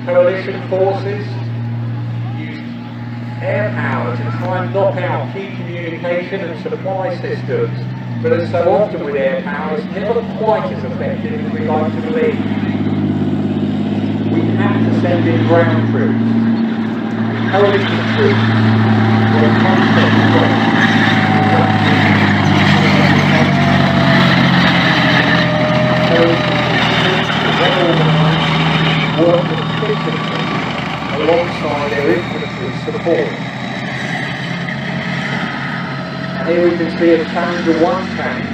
coalition forces used air power to try and knock out key communication and supply systems, but as so often with air power, it's never quite as effective as we like to believe. We had to send in ground troops. Coalition troops were a constant threat. Worked efficiently alongside their infantry support. And here we can see a Challenger 1 tank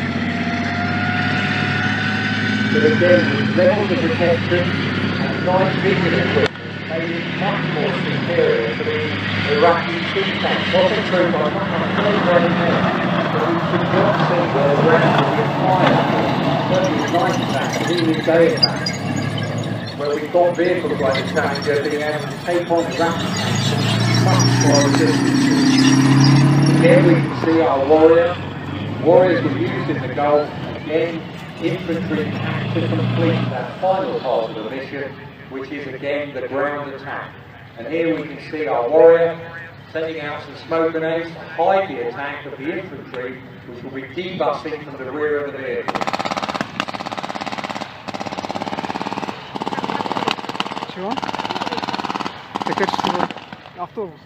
that again with levels of protection and night vision equipment made it much more superior to the Iraqi sea tank. Not a troop, I can't very many, but we could not see where the rest of the fire, certainly the night attack, and even day attacks, where we've got vehicles like the Challenger being able to take on Iraqi tanks much more distances. Here we can see our Warrior. Warriors were used in the Gulf. Again, infantry had to complete that final part of the mission, which is again the ground attack. And here we can see our Warrior sending out some smoke grenades to hide the attack of the infantry, which will be debussing from the rear of the vehicle. Чего? Так это что? Автобус.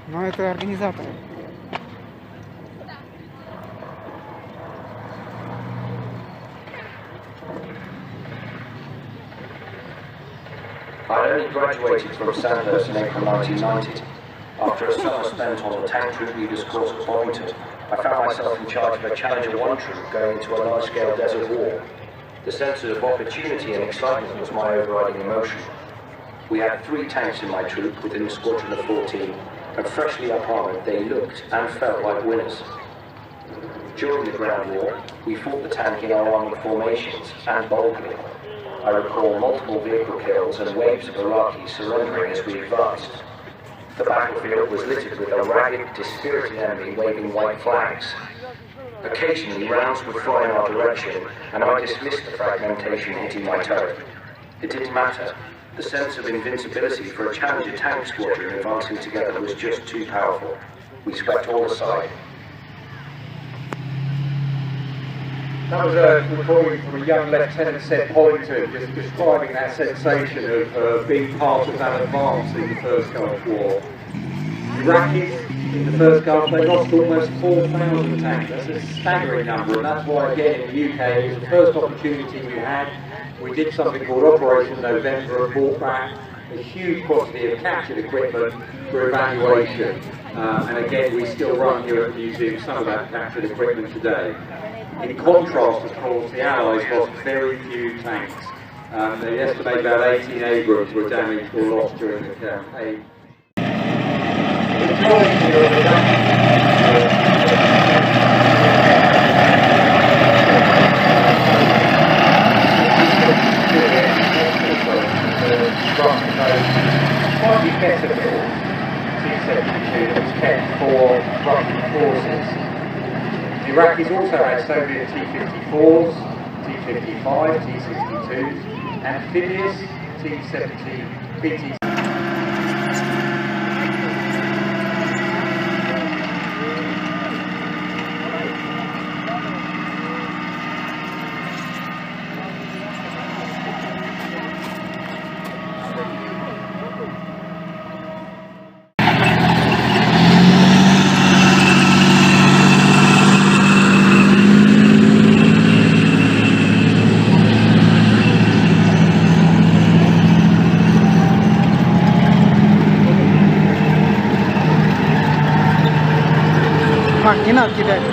Но это организаторы. I only graduated from Sandhurst in April 1990. After a summer spent on the tank troop leaders course at Bovington, I found myself in charge of a Challenger 1 troop going into a large-scale desert war. The sense of opportunity and excitement was my overriding emotion. We had 3 tanks in my troop within a squadron of 14, and freshly up-armoured, they looked and felt like winners. During the ground war, we fought the tank in our armoured formations, and boldly. I recall multiple vehicle kills and waves of Iraqis surrendering as we advanced. The battlefield was littered with a ragged, dispirited enemy waving white flags. Occasionally, rounds would fly in our direction, and I dismissed the fragmentation hitting my turret. It didn't matter. The sense of invincibility for a Challenger tank squadron advancing together was just too powerful. We swept all aside. That was a recording from a young Lieutenant Seth Hollington, just describing that sensation of being part of that advance in the First Gulf War. Iraqis in the First Gulf, they lost almost 4,000 tanks. That's a staggering number, and that's why, again, in the UK, it was the first opportunity we had. We did something called Operation November and brought back a huge quantity of captured equipment for evaluation. And again, we still run here at the museum some of that captured equipment today. In contrast, of course, the Allies lost very few tanks. They estimate about 18 Abrams were damaged or lost during the campaign. Slightly better built T-72 that was kept for Russian forces. The Iraqis also had Soviet T-54s, T-55, T-62s, amphibious T-70 BT. Макина кидает.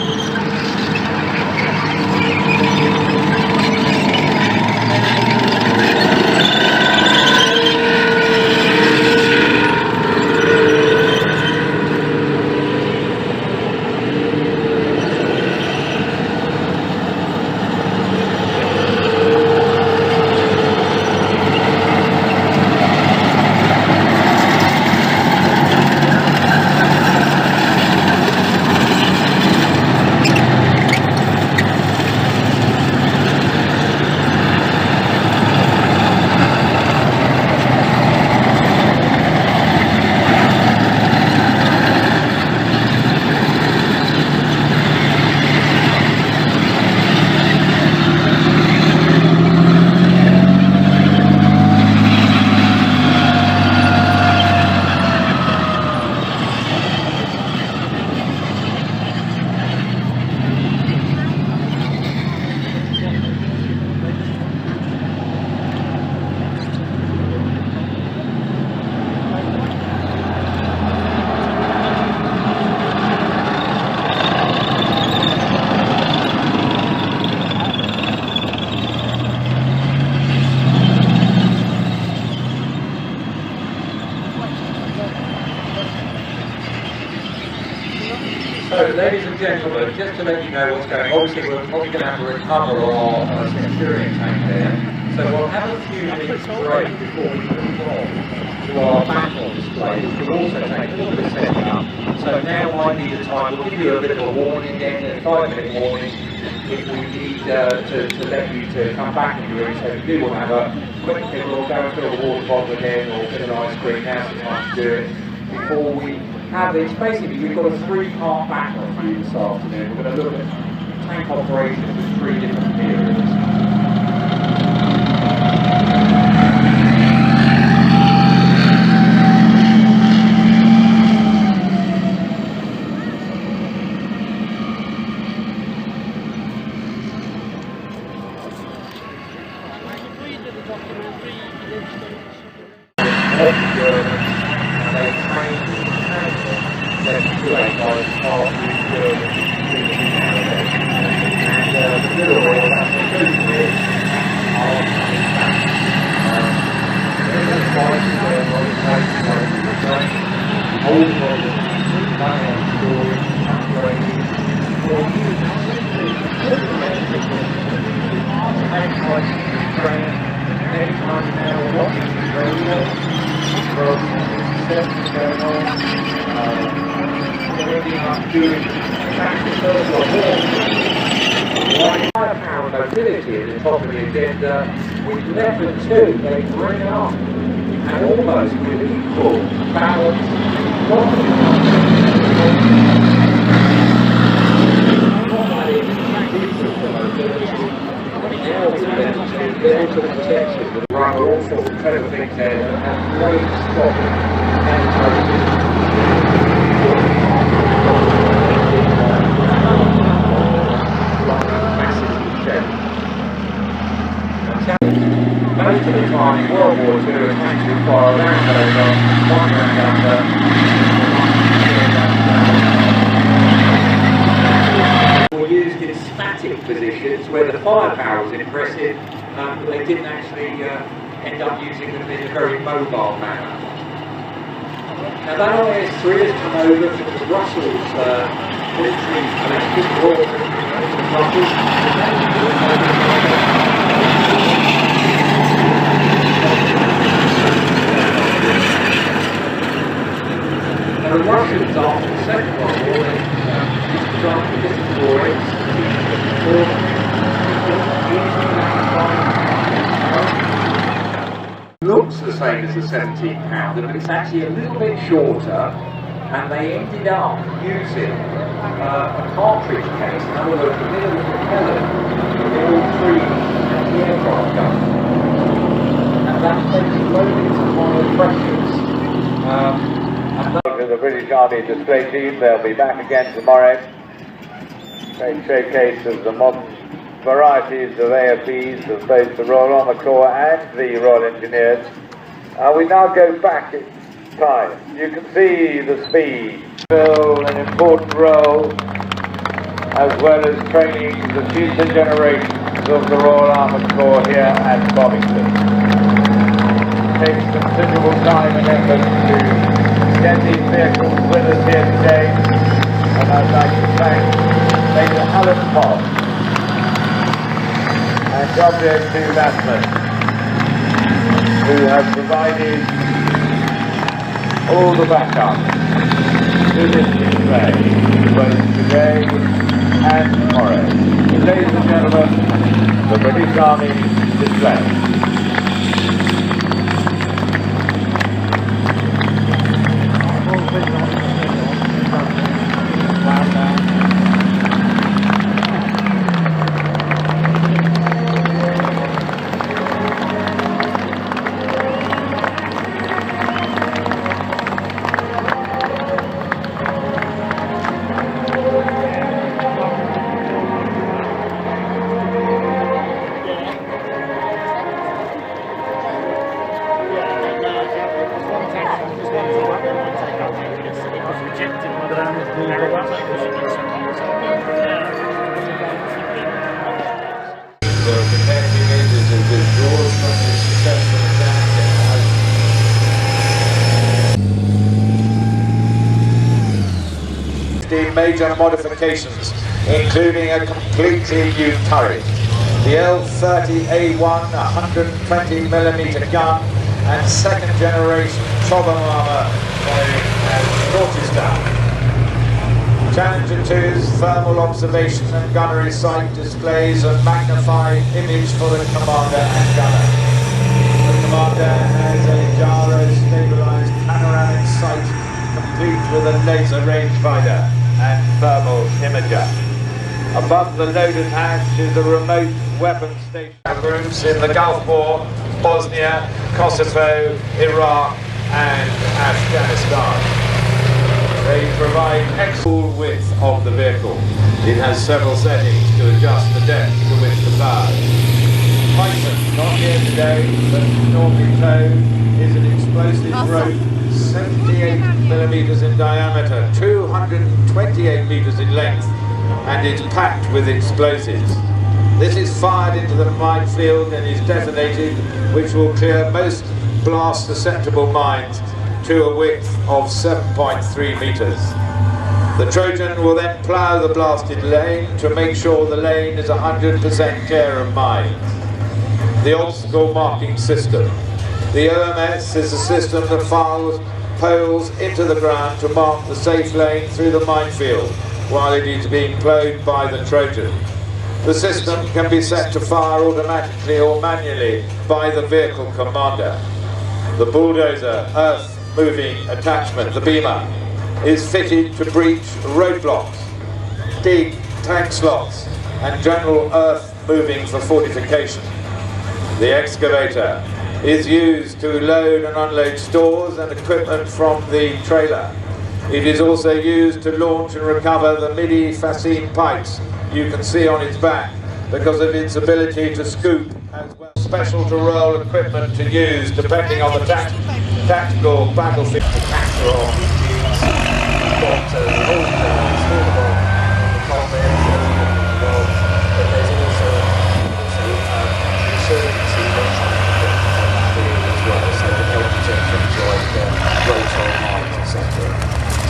So, ladies and gentlemen, just to let you know what's going on, obviously we're probably going to have to recover our Centurion tank there. So we'll have a few minutes break before we move on to our battle display, which will also take a little bit of setting up. So now might be the time, we'll give you a bit of a warning then, a 5-minute warning, if we need to let you to come back in your room. So if you do want to have a quick nibble, go and fill the water bottle again, or get an ice cream, now's the time to do it, before we have this. Basically, we've got a 3-part battle for you this afternoon. We're going to look at tank operations with 3 different periods. Mobility at the top of the agenda, with Leopard 2, they bring up and almost with equal balance. There are all sorts of clever things there that have great stopping most of the time in World War II, a tank would fire around over, one round under. Were used in static positions where the firepower was impressive, but they didn't actually end up using them in a very mobile manner. Now that IS-3 has come over from Russell's military electric Royal Now the Russians, after the Second World War, they started this looks the same as the 17-pounder, but it's actually a little bit shorter, and they ended up using a cartridge case, in other words, the middle of the propeller, in all 3 aircraft guns. And that takes loaded to higher pressures. To the British Army display team, they'll be back again tomorrow. Great showcase of the modern varieties of AFEs of both the Royal Armour Corps and the Royal Engineers. We now go back in time. You can see the speed fill an important role as well as training the future generations of the Royal Armoured Corps here at Bovington. It takes considerable time and effort to get these vehicles with us here today, and I'd like to thank Major Alan Popp and W2 Batsman, who have provided all the backup to this display, both today and tomorrow. So, ladies and gentlemen, the British Army display. Major modifications, including a completely new turret, the L30A1 120mm gun, and second generation chopper armour at Dorchester. Challenger 2's thermal observation and gunnery sight displays a magnified image for the commander and gunner. The commander has a gyro stabilised panoramic sight complete with a laser rangefinder and thermal imager. Above the loaded hatch is a remote weapon station. Rooms in the Gulf War, Bosnia, Kosovo, Iraq and Afghanistan. They provide excellent width of the vehicle. It has several settings to adjust the depth to which the power. Python, not here today, but normally towed, is an explosive rope 78mm in diameter, 228 meters in length, and is packed with explosives. This is fired into the minefield and is detonated, which will clear most blast susceptible mines to a width of 7.3 meters. The Trojan will then plough the blasted lane to make sure the lane is 100% clear of mines. The obstacle marking system. The OMS is a system that files poles into the ground to mark the safe lane through the minefield while it is being ploughed by the Trojan. The system can be set to fire automatically or manually by the vehicle commander. The bulldozer earth moving attachment, the beamer, is fitted to breach roadblocks, dig tank slots and general earth moving for fortification. The excavator is used to load and unload stores and equipment from the trailer. It is also used to launch and recover the midi fascine pipes you can see on its back because of its ability to scoop as well. Special to roll equipment to use depending on the tactical battlefield.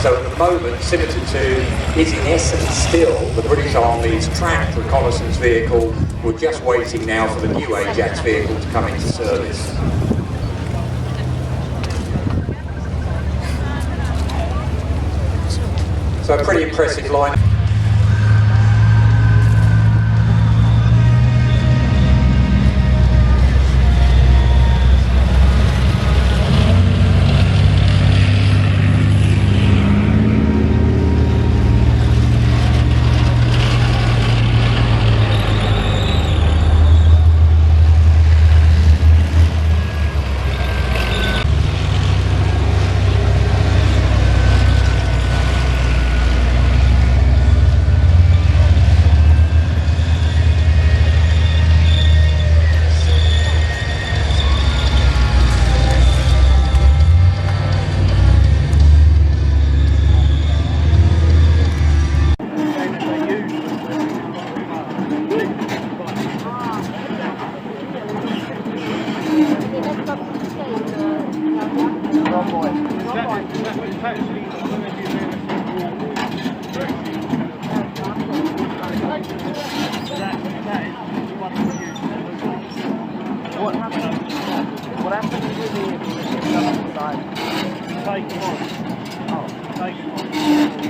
So at the moment, Scimitar II is in essence still the British Army's tracked reconnaissance vehicle. We're just waiting now for the new Ajax vehicle to come into service. So a pretty impressive line. What happens with the side? Take them on. Oh, take them on.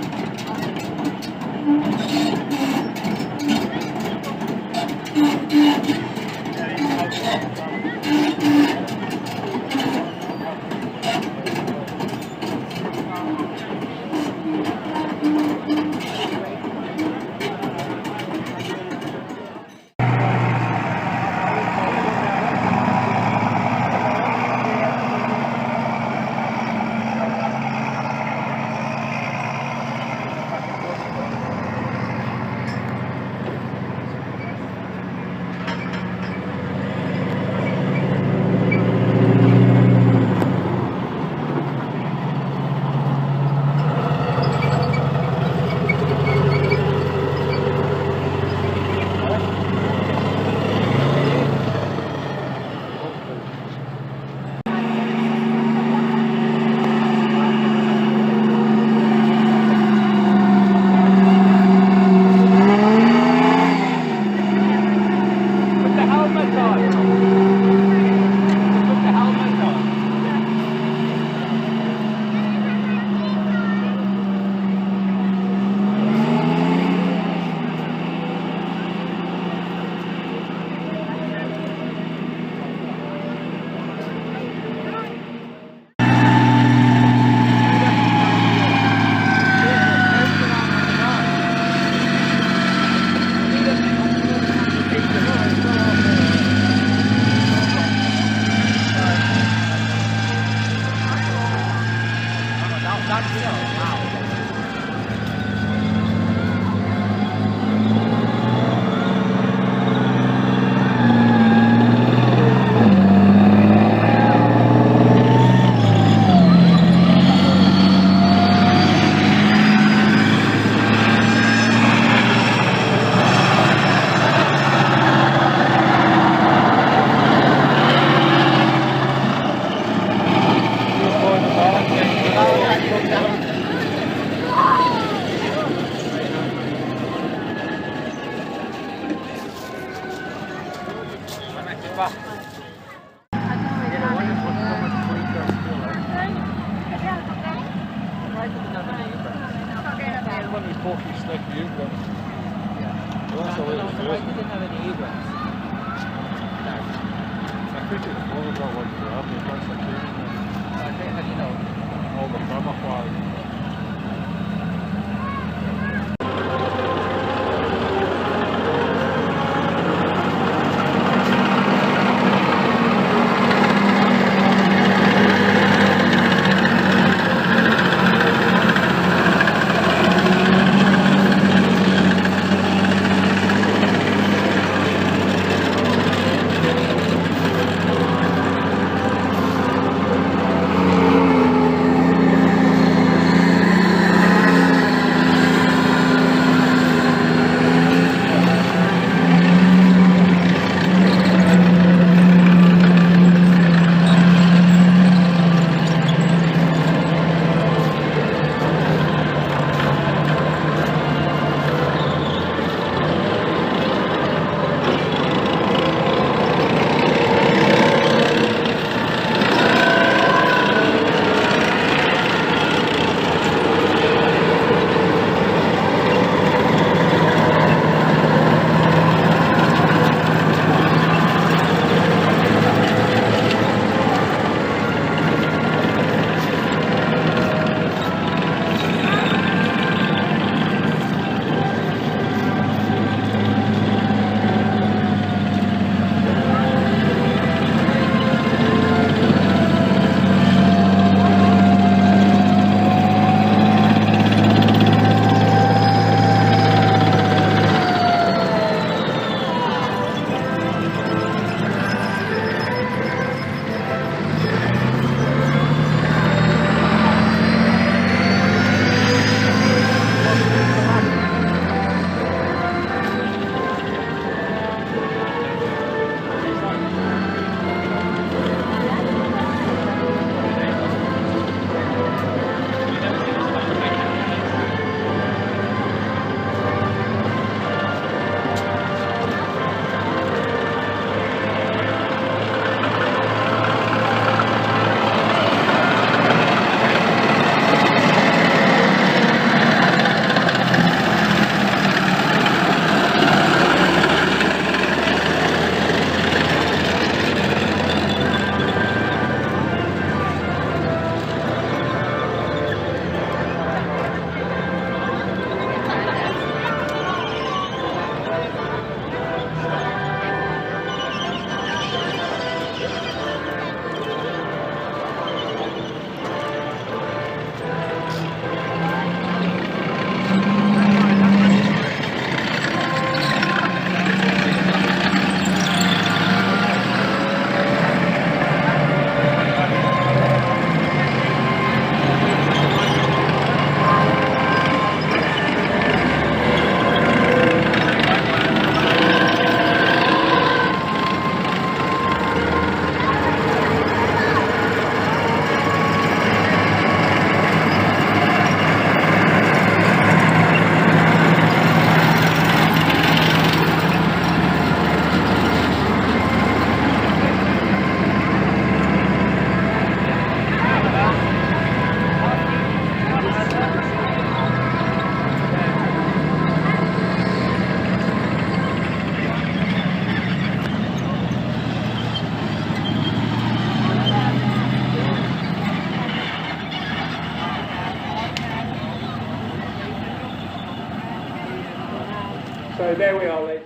So there we are, ladies.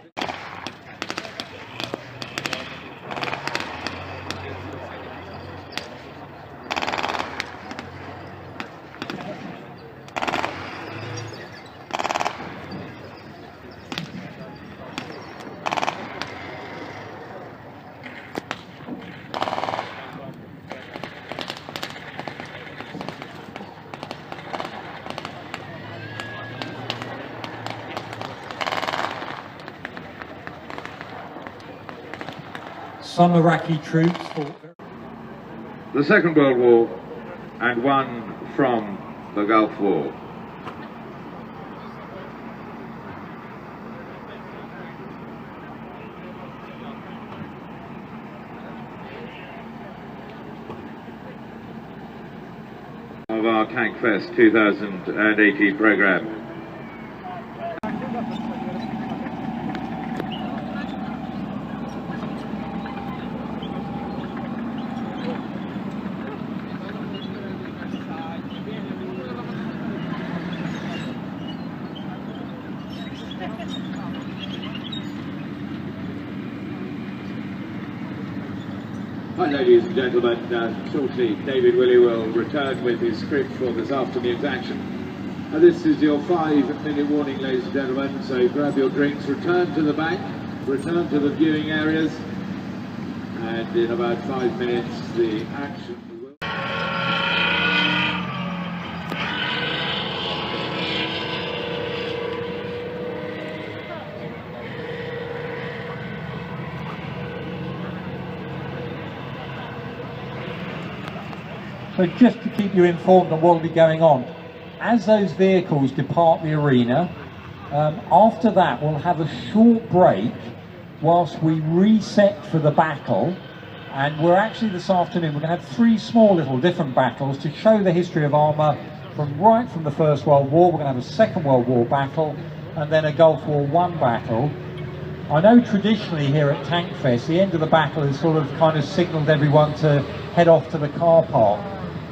Some Iraqi troops fought. The Second World War and one from the Gulf War. Of our Tankfest 2018 program. Hi ladies and gentlemen, shortly David Willey will return with his script for this afternoon's action. This is your 5-minute warning, ladies and gentlemen, so grab your drinks, return to the back, return to the viewing areas, and in about 5 minutes the action will... So just to keep you informed on what will be going on, as those vehicles depart the arena, after that we'll have a short break whilst we reset for the battle. And we're actually this afternoon, we're going to have 3 small little different battles to show the history of armour right from the First World War. We're going to have a Second World War battle and then a Gulf War I battle. I know traditionally here at Tankfest, the end of the battle is sort of kind of signalled everyone to head off to the car park.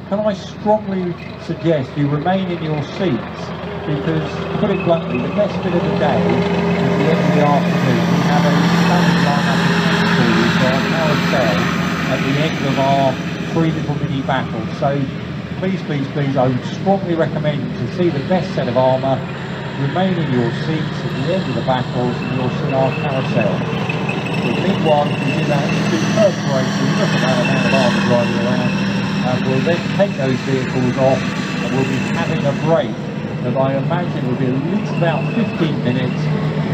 Can I strongly suggest you remain in your seats, because, to put it bluntly, the best bit of the day is the end of the afternoon. We have a stunning lineup of tanks for you for our carousel at the end of our 3 little mini battles. So please, please, please, I would strongly recommend you to see the best set of armour, remain in your seats at the end of the battles, and you'll see our carousel. But meanwhile, we do that superb parade, look at that amount of armour driving around. And we'll then take those vehicles off and we'll be having a break that I imagine will be at least about 15 minutes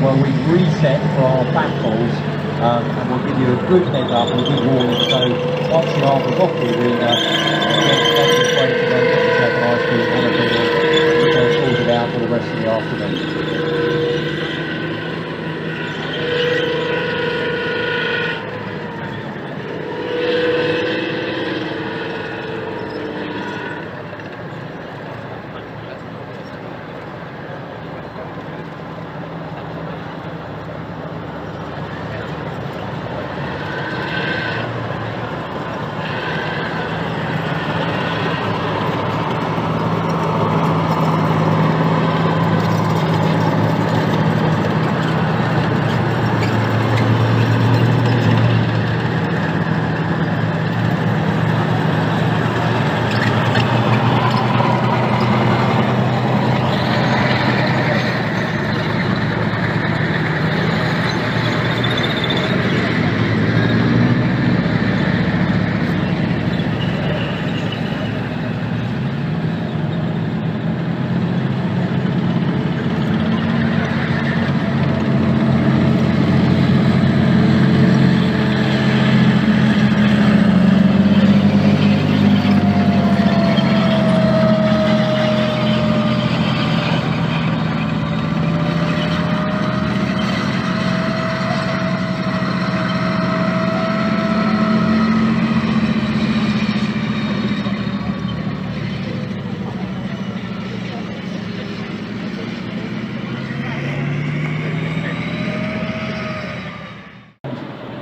where we reset for our battles, and we'll give you a good heads up and a good warning. So once the armour's off the arena, again, take this break and then get yourself an ice cream and a beer, and they'll sort it out for the rest of the afternoon.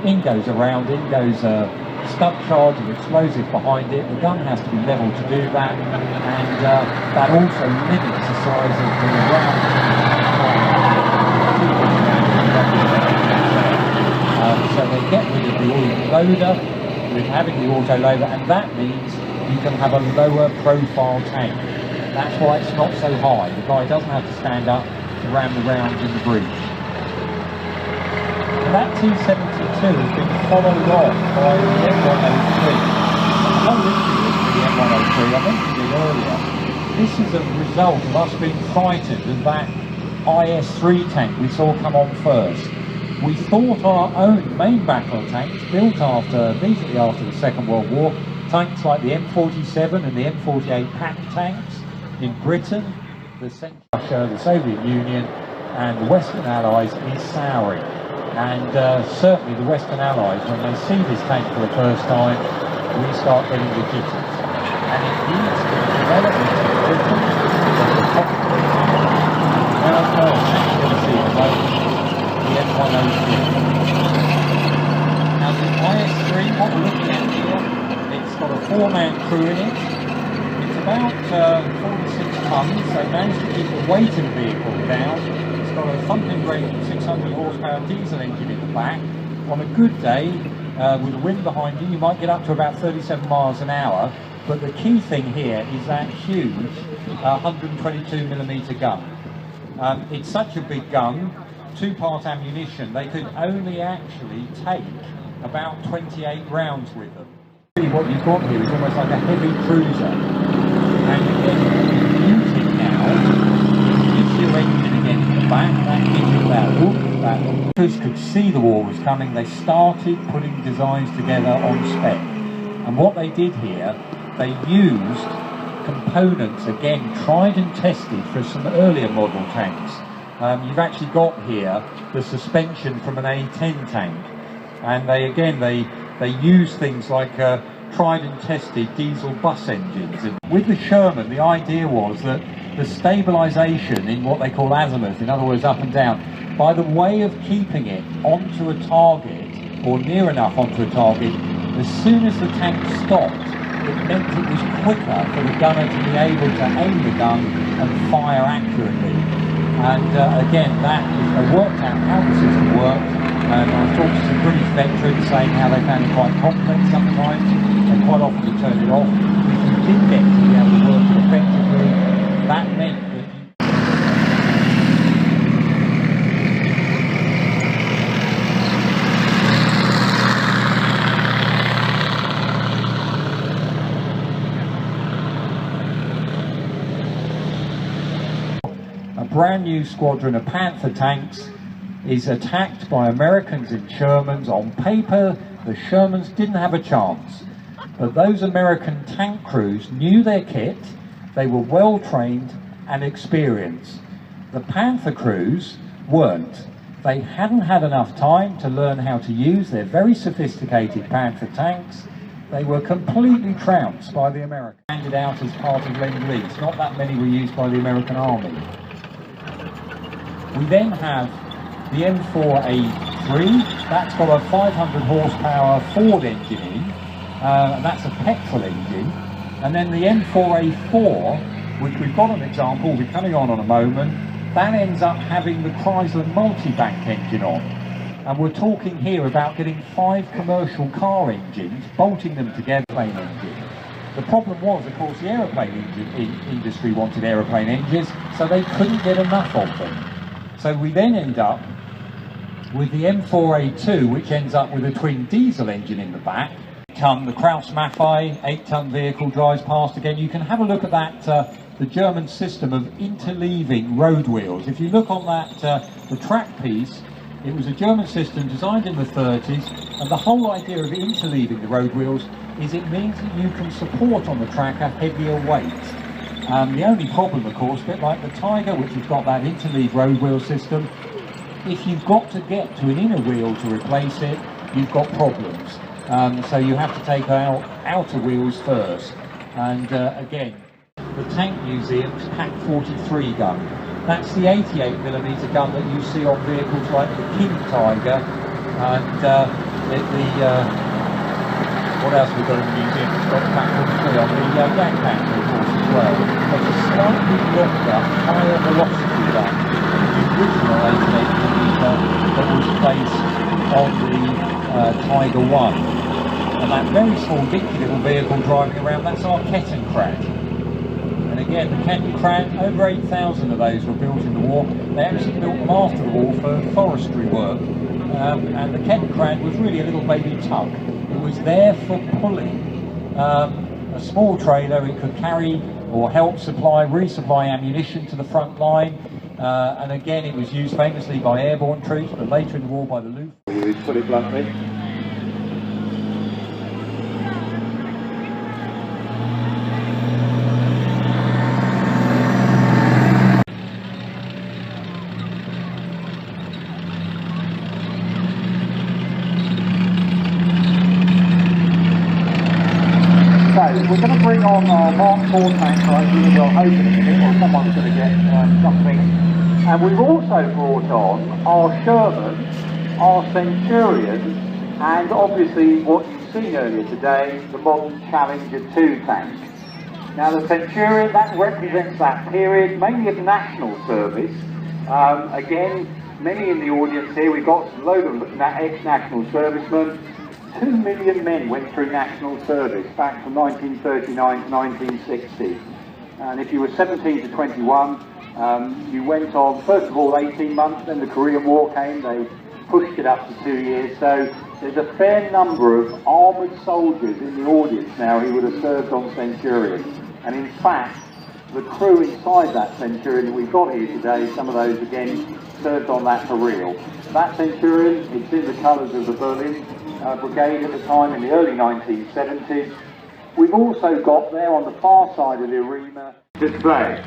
In goes a round, in goes a StuG charge of explosive behind it. The gun has to be level to do that, and that also limits the size of the round. so they get rid of the auto-loader with having the auto-loader, and that means you can have a lower profile tank. That's why it's not so high. The guy doesn't have to stand up to ram the rounds in the breech. And that T-72 has been followed on by the F103. The whole issue is with the F103, I mentioned it earlier, this is a result of us being frightened of that IS-3 tank we saw come on first. We thought our own main battle tanks, built immediately after the Second World War, tanks like the M47 and the M48 pack tanks in Britain, the Central Russia, the Soviet Union, and the Western Allies is souring. And certainly the Western Allies, when they see this tank for the first time, we start getting the jitters. And it needs to develop into Britain. Now, actually, going to see the F103. Now, the IS-3, what we're looking at here, it's got a 4-man crew in it. It's about 46 tons. They managed to keep the weight of the vehicle down. It's got a thumping great 600 horsepower diesel engine in the back. On a good day, with the wind behind you, you might get up to about 37 miles an hour. But the key thing here is that huge 122mm gun. It's such a big gun, 2-part ammunition, they could only actually take about 28 rounds with them. Really what you've got here is almost like a heavy cruiser. And again, you use it now, it gives your engine again in the back, that gives you that whoop, that whoop. Crews could see the war was coming, they started putting designs together on spec. And what they did here, they used components, again, tried and tested for some earlier model tanks. You've actually got here the suspension from an A10 tank, and they use things like tried and tested diesel bus engines. And with the Sherman, the idea was that the stabilisation in what they call azimuth, in other words up and down, by the way of keeping it onto a target, or near enough onto a target, as soon as the tank stopped, it meant it was quicker for the gunner to be able to aim the gun and fire accurately. And again, they worked out how the system worked, and I've talked to some British veterans saying how they found it quite complex sometimes, and quite often to turn it off. If you did get to be able to work it effectively, that meant that brand new squadron of Panther tanks is attacked by Americans in Shermans. On paper, the Shermans didn't have a chance, but those American tank crews knew their kit, they were well trained and experienced. The Panther crews weren't. They hadn't had enough time to learn how to use their very sophisticated Panther tanks. They were completely trounced by the Americans. Handed out as part of Lend-Lease. Not that many were used by the American Army. We then have the M4A3, that's got a 500 horsepower Ford engine in, and that's a petrol engine. And then the M4A4, which we've got an example, we'll be coming on a moment, that ends up having the Chrysler multi-bank engine on. And we're talking here about getting 5 commercial car engines, bolting them together, plane engine. The problem was, of course, the aeroplane industry wanted aeroplane engines, so they couldn't get enough of them. So we then end up with the M4A2, which ends up with a twin diesel engine in the back. The Krauss Maffei 8-ton vehicle drives past again. You can have a look at that, the German system of interleaving road wheels. If you look on that, the track piece, it was a German system designed in the 30s, and the whole idea of interleaving the road wheels is it means that you can support on the track a heavier weight. The only problem, of course, a bit like the Tiger, which has got that interleave road wheel system, if you've got to get to an inner wheel to replace it, you've got problems. So you have to take out outer wheels first. And again, the Tank Museum's Pack 43 gun. That's the 88mm gun that you see on vehicles like the King Tiger and what else have we got in the museum? It's got the Pack 43 on the Jackal, of course, as well. But a slightly longer, higher velocity gun than the original 88mm that was placed on the Tiger 1. And that very small, dinky little vehicle driving around, that's our Kettenkrat. And again, the Kettenkrat, over 8,000 of those were built in the war. They actually built them after the war for forestry work. And the Kettenkrat was really a little baby tug. It was there for pulling a small trailer. It could carry or help resupply ammunition to the front line. And again, it was used famously by airborne troops, but later in the war by the Luftwaffe. To put it bluntly. We're going to bring on our Mark IV tank, right? We will hope in a minute, or someone's going to get something. And we've also brought on our Sherman, our Centurion, and obviously what you've seen earlier today, the modern Challenger 2 tank. Now the Centurion, that represents that period, mainly of national service. Again, many in the audience here, we've got a load of ex-national servicemen. 2 million men went through national service back from 1939 to 1960. And if you were 17 to 21, you went on, first of all, 18 months, then the Korean War came, they pushed it up to 2 years. So there's a fair number of armoured soldiers in the audience now who would have served on Centurion. And in fact, the crew inside that Centurion that we've got here today, some of those again served on that for real. That Centurion, it's in the colours of the Berlin Brigade at the time in the early 1970s. We've also got there on the far side of the arena Display.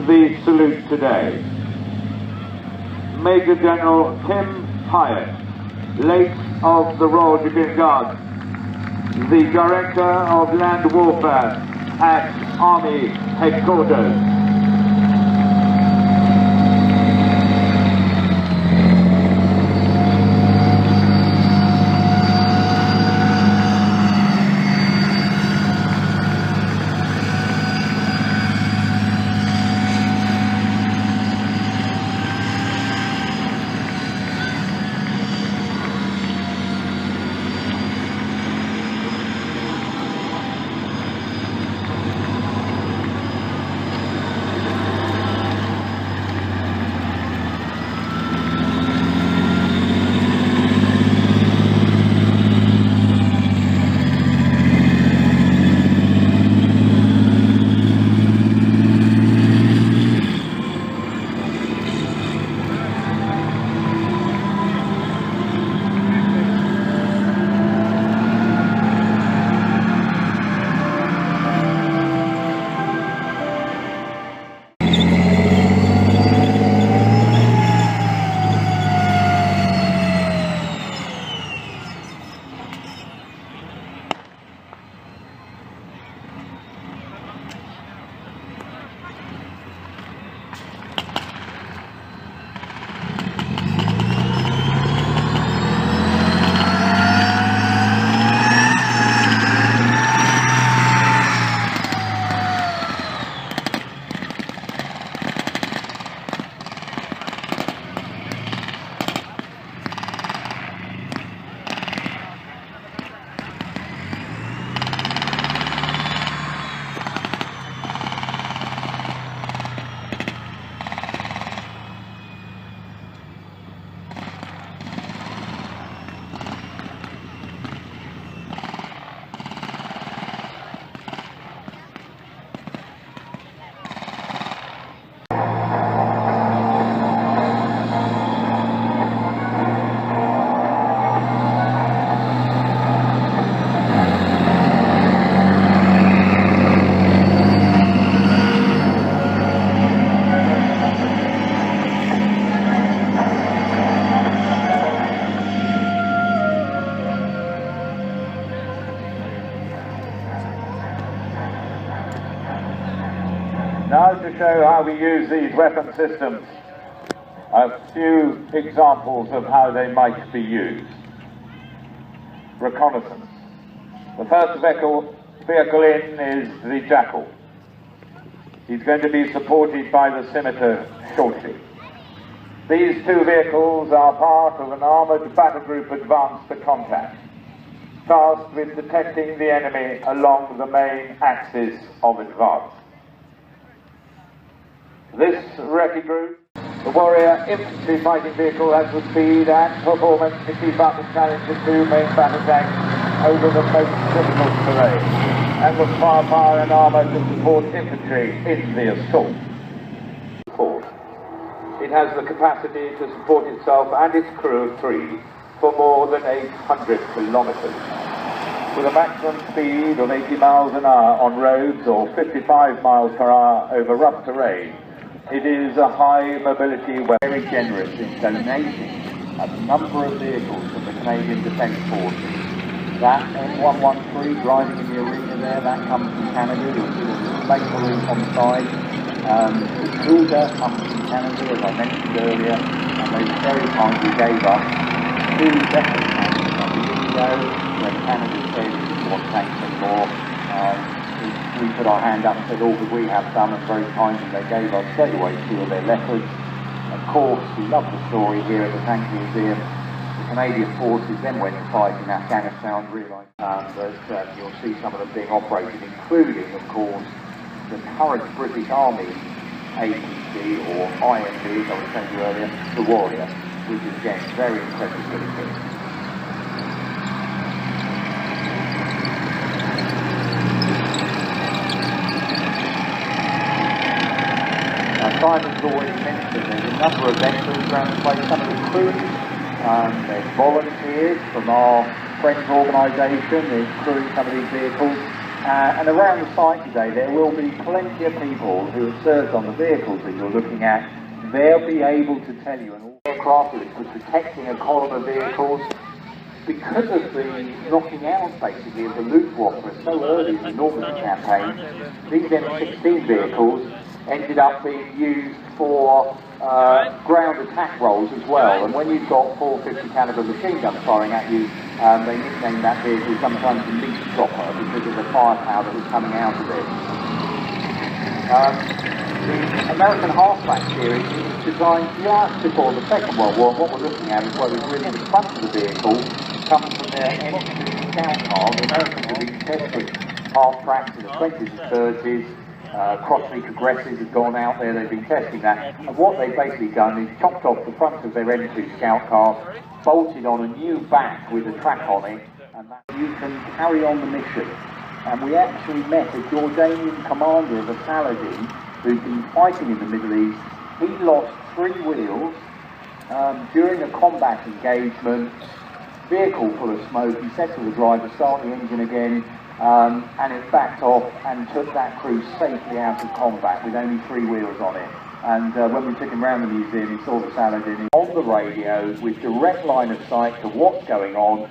The salute today. Major General Tim Hyatt, late of the Royal Dragoon Guards, the Director of Land Warfare at Army Headquarters. Now to show how we use these weapon systems. A few examples of how they might be used. Reconnaissance. The first vehicle in is the Jackal. He's going to be supported by the Scimitar shortly. These two vehicles are part of an armoured battle group advance to contact, tasked with detecting the enemy along the main axis of advance. This recce group, the Warrior infantry fighting vehicle, has the speed and performance to keep up the challenge of two main battle tanks over the most difficult terrain, and with firepower and armour to support infantry in the assault. It has the capacity to support itself and its crew of 3 for more than 800 kilometres. With a maximum speed of 80 miles an hour on roads or 55 miles per hour over rough terrain, it is a high mobility weapon. Very generous in donating a number of vehicles from the Canadian Defence Forces. That M113 driving in the arena there, that comes from Canada. You'll see the laser on the side. The Cougar comes from Canada, as I mentioned earlier, and they very kindly gave us 2 veteran tanks a year ago when Canada said we didn't want tanks anymore. We put our hand up and said, all that we have done, and very kindly they gave us straight away 2 of their Leopards. Of course, we love the story here at the Tank Museum. The Canadian forces then went to fight in Afghanistan, realised that you'll see some of them being operated, including, of course, the current British Army agency, or IMD, as I was telling you earlier, the Warrior, which is again very impressive military. Now, Simon's already mentioned there's a number of veterans around the place, some of the crew, there's volunteers from our friends organisation, there's crewing some of these vehicles. And around the site today there will be plenty of people who have served on the vehicles that you're looking at. They'll be able to tell you, and all aircraft which was protecting a column of vehicles, because of the knocking out basically of the Luftwaffe so early in the Normandy campaign, these M16 vehicles ended up being used for ground attack roles as well. And when you've got 450 caliber machine guns firing at you, they nicknamed that vehicle sometimes the meat dropper because of the firepower that was coming out of it. The American halfback series was designed just before the Second World War. What we're looking at is what was really the front of the vehicle comes from their M2 scout car. The Americans have been testing half tracks in the 20s and 30s. Crossley Progressives have gone out there, they've been testing that, and what they've basically done is chopped off the front of their M2 Scout car, bolted on a new back with a track on it, and that you can carry on the mission. And we actually met a Jordanian commander of a Saladin who'd been fighting in the Middle East. He lost 3 wheels during a combat engagement, vehicle full of smoke. He said to the driver, start the engine again. And it backed off and took that crew safely out of combat with only 3 wheels on it. And when we took him around the museum, he saw the Saladin on the radio with direct line of sight to what's going on,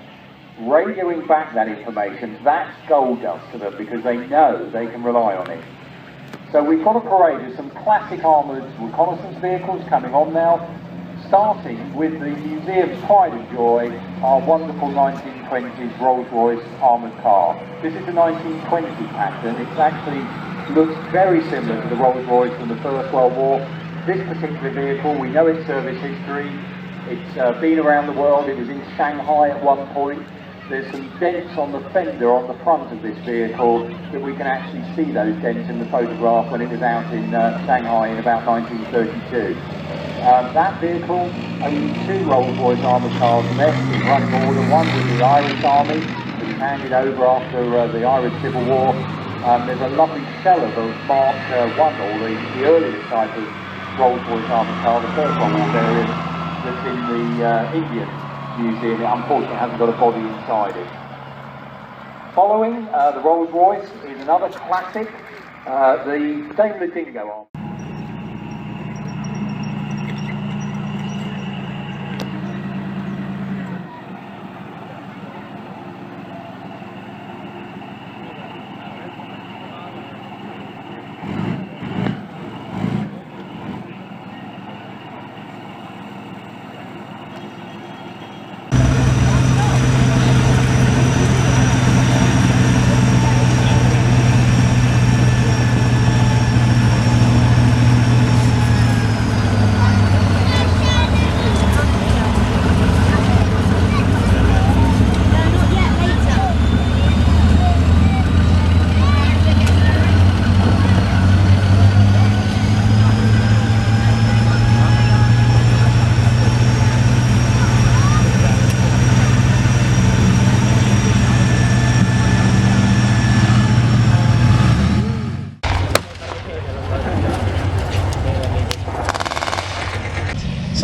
radioing back that information. That's gold dust to them because they know they can rely on it. So we've got a parade of some classic armoured reconnaissance vehicles coming on now, starting with the museum's pride and joy, our wonderful 1920s Rolls-Royce armoured car. This is the 1920 pattern. It actually looks very similar to the Rolls-Royce from the First World War. This particular vehicle, we know its service history. It's been around the world. It was in Shanghai at one point. There's some dents on the fender on the front of this vehicle that we can actually see those dents in the photograph when it was out in Shanghai in about 1932. That vehicle, only 2 Rolls-Royce armoured cars left in running order. One was the Irish Army, that was handed over after the Irish Civil War. There's a lovely shell of a Mark I, or the earliest type of Rolls-Royce armoured car, the First World War variant, that's in the Indian Museum. It unfortunately hasn't got a body inside it. Following the Rolls-Royce is another classic, the Daimler Dingo arm.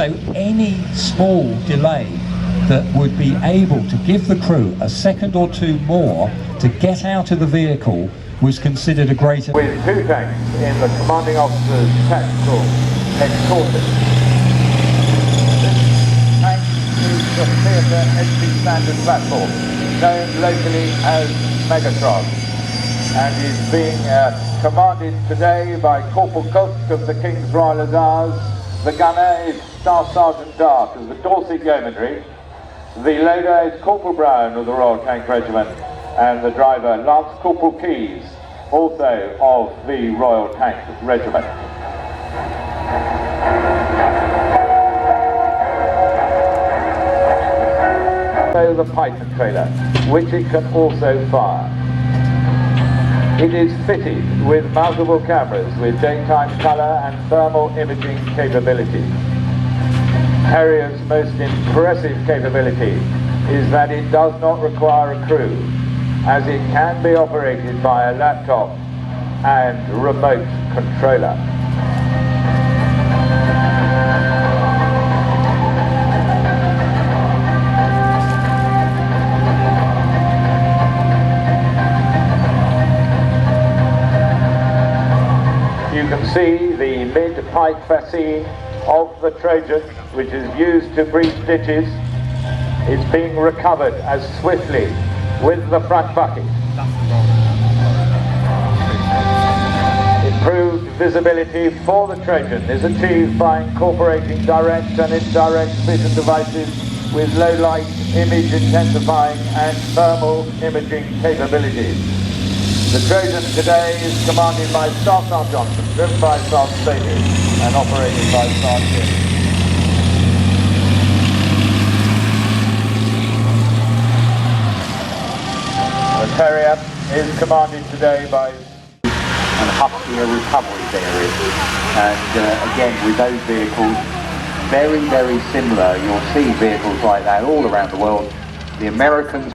So any small delay that would be able to give the crew a second or two more to get out of the vehicle was considered a greater... With 2 tanks in the commanding officer's tactical headquarters. This tank is the theatre entry standard platform, known locally as Megatron, and is being commanded today by Corporal Cook of the King's Royal Hussars. The gunner is Staff Sergeant Dark of the Dorset Yeomanry. The loader is Corporal Brown of the Royal Tank Regiment, and the driver Lance Corporal Keys, also of the Royal Tank Regiment. So the Python trailer, which it can also fire. It is fitted with multiple cameras with daytime colour and thermal imaging capability. Harrier's most impressive capability is that it does not require a crew, as it can be operated by a laptop and remote controller. You can see the mid-pipe fascine of the Trojan, which is used to breach ditches, is being recovered as swiftly with the front bucket. Improved visibility for the Trojan is achieved by incorporating direct and indirect vision devices with low light, image intensifying and thermal imaging capabilities. The Trojan today is commanded by Staff Sergeant Johnson, driven by Staff Stadium and operated by Staff Jim. The Terrier is commanded today by and huskier recovery areas. And again, with those vehicles, very, very similar. You'll see vehicles like that all around the world. The Americans